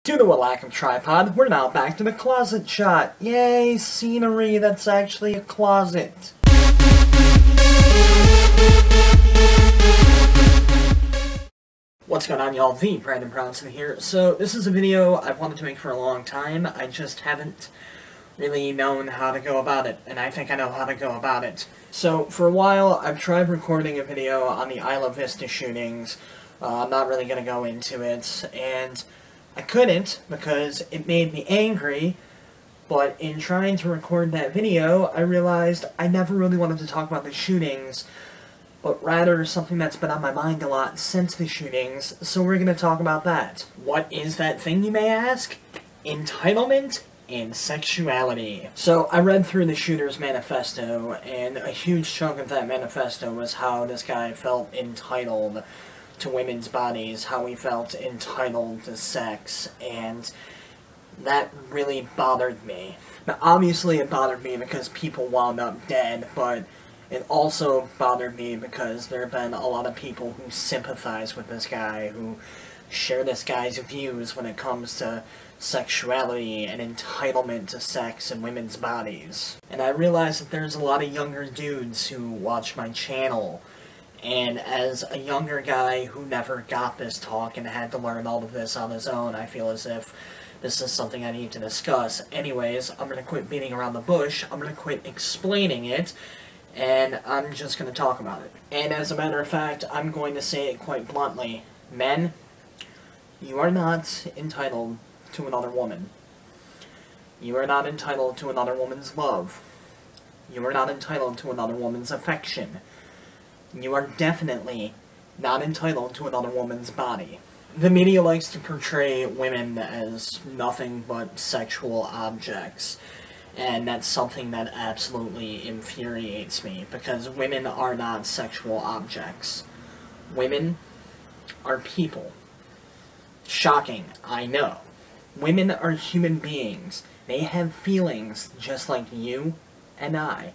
Due to a lack of tripod, we're now back to the closet shot. Yay, scenery that's actually a closet. What's going on, y'all? The Brandon Brownson here. So, this is a video I've wanted to make for a long time. I just haven't really known how to go about it, and I think I know how to go about it. So, for a while, I've tried recording a video on the Isla Vista shootings. I'm not really going to go into it, and I couldn't because it made me angry, but in trying to record that video, I realized I never really wanted to talk about the shootings, but rather something that's been on my mind a lot since the shootings, so we're going to talk about that. What is that thing, you may ask? Entitlement and sexuality. So, I read through the shooter's manifesto, and a huge chunk of that manifesto was how this guy felt entitled to women's bodies, how he felt entitled to sex, and that really bothered me. Now, obviously it bothered me because people wound up dead, but it also bothered me because there have been a lot of people who sympathize with this guy, who share this guy's views when it comes to sexuality and entitlement to sex and women's bodies. And I realize that there's a lot of younger dudes who watch my channel, and as a younger guy who never got this talk and had to learn all of this on his own, I feel as if this is something I need to discuss. Anyways, I'm going to quit beating around the bush, I'm going to quit explaining it, and I'm just going to talk about it. And as a matter of fact, I'm going to say it quite bluntly. Men, you are not entitled to another woman. You are not entitled to another woman's love. You are not entitled to another woman's affection. You are definitely not entitled to another woman's body. The media likes to portray women as nothing but sexual objects, and that's something that absolutely infuriates me, because women are not sexual objects. Women are people. Shocking, I know. Women are human beings. They have feelings just like you and I.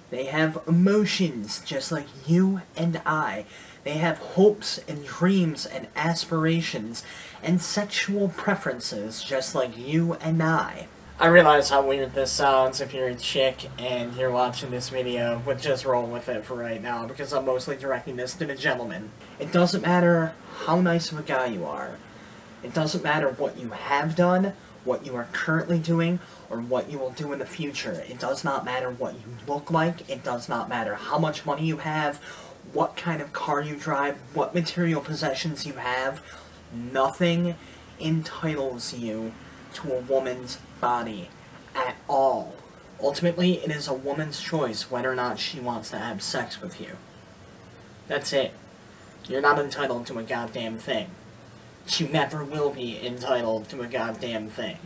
They have emotions just like you and I. They have hopes and dreams and aspirations and sexual preferences just like you and I. I realize how weird this sounds if you're a chick and you're watching this video, but just roll with it for right now because I'm mostly directing this to the gentlemen. It doesn't matter how nice of a guy you are. It doesn't matter what you have done, what you are currently doing, or what you will do in the future. It does not matter what you look like. It does not matter how much money you have, what kind of car you drive, what material possessions you have. Nothing entitles you to a woman's body at all. Ultimately, it is a woman's choice whether or not she wants to have sex with you. That's it. You're not entitled to a goddamn thing. You never will be entitled to a goddamn thing.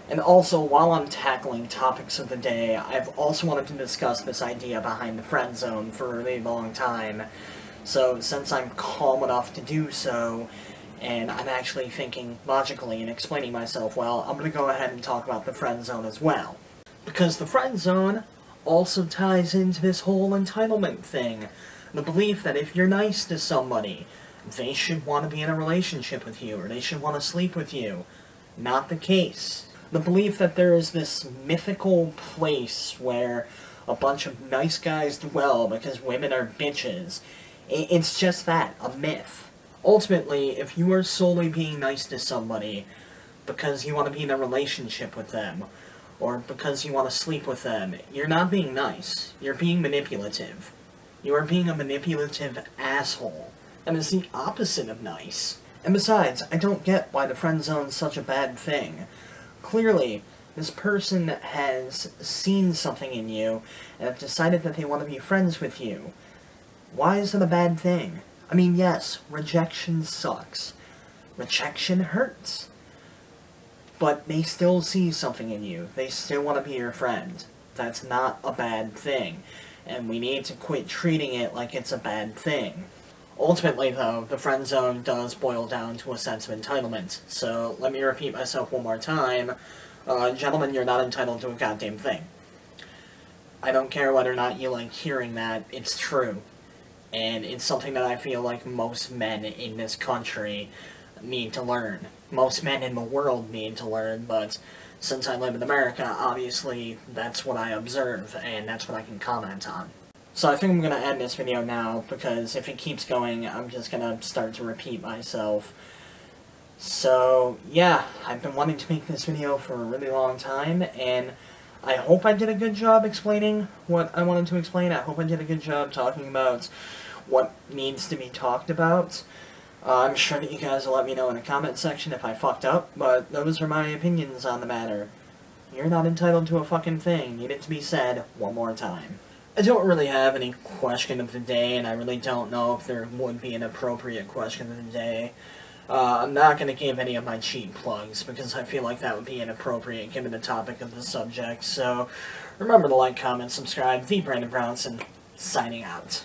And also, while I'm tackling topics of the day, I've also wanted to discuss this idea behind the friend zone for a really long time. So, since I'm calm enough to do so, and I'm actually thinking logically and explaining myself well, I'm going to go ahead and talk about the friend zone as well. Because the friend zone also ties into this whole entitlement thing. The belief that if you're nice to somebody, they should want to be in a relationship with you, or they should want to sleep with you. Not the case. The belief that there is this mythical place where a bunch of nice guys dwell because women are bitches. It's just that, a myth. Ultimately, if you are solely being nice to somebody because you want to be in a relationship with them, or because you want to sleep with them, you're not being nice. You're being manipulative. You are being a manipulative asshole. And it's the opposite of nice. And besides, I don't get why the friend zone's such a bad thing. Clearly, this person has seen something in you and have decided that they want to be friends with you. Why is it a bad thing? I mean, yes, rejection sucks. Rejection hurts. But they still see something in you. They still want to be your friend. That's not a bad thing. And we need to quit treating it like it's a bad thing. Ultimately, though, the friend zone does boil down to a sense of entitlement. So, let me repeat myself one more time. Gentlemen, you're not entitled to a goddamn thing. I don't care whether or not you like hearing that, it's true. And it's something that I feel like most men in this country need to learn. most men in the world need to learn, but since I live in America, obviously that's what I observe, and that's what I can comment on. So I think I'm going to end this video now, because if it keeps going, I'm just going to start to repeat myself. So, yeah, I've been wanting to make this video for a really long time, and I hope I did a good job explaining what I wanted to explain. I hope I did a good job talking about what needs to be talked about. I'm sure that you guys will let me know in the comment section if I fucked up, but those are my opinions on the matter. You're not entitled to a fucking thing. Need it to be said one more time. I don't really have any question of the day, and I really don't know if there would be an appropriate question of the day. I'm not going to give any of my cheap plugs, because I feel like that would be inappropriate given the topic of the subject. So, remember to like, comment, subscribe. TheBrandonBrownson, signing out.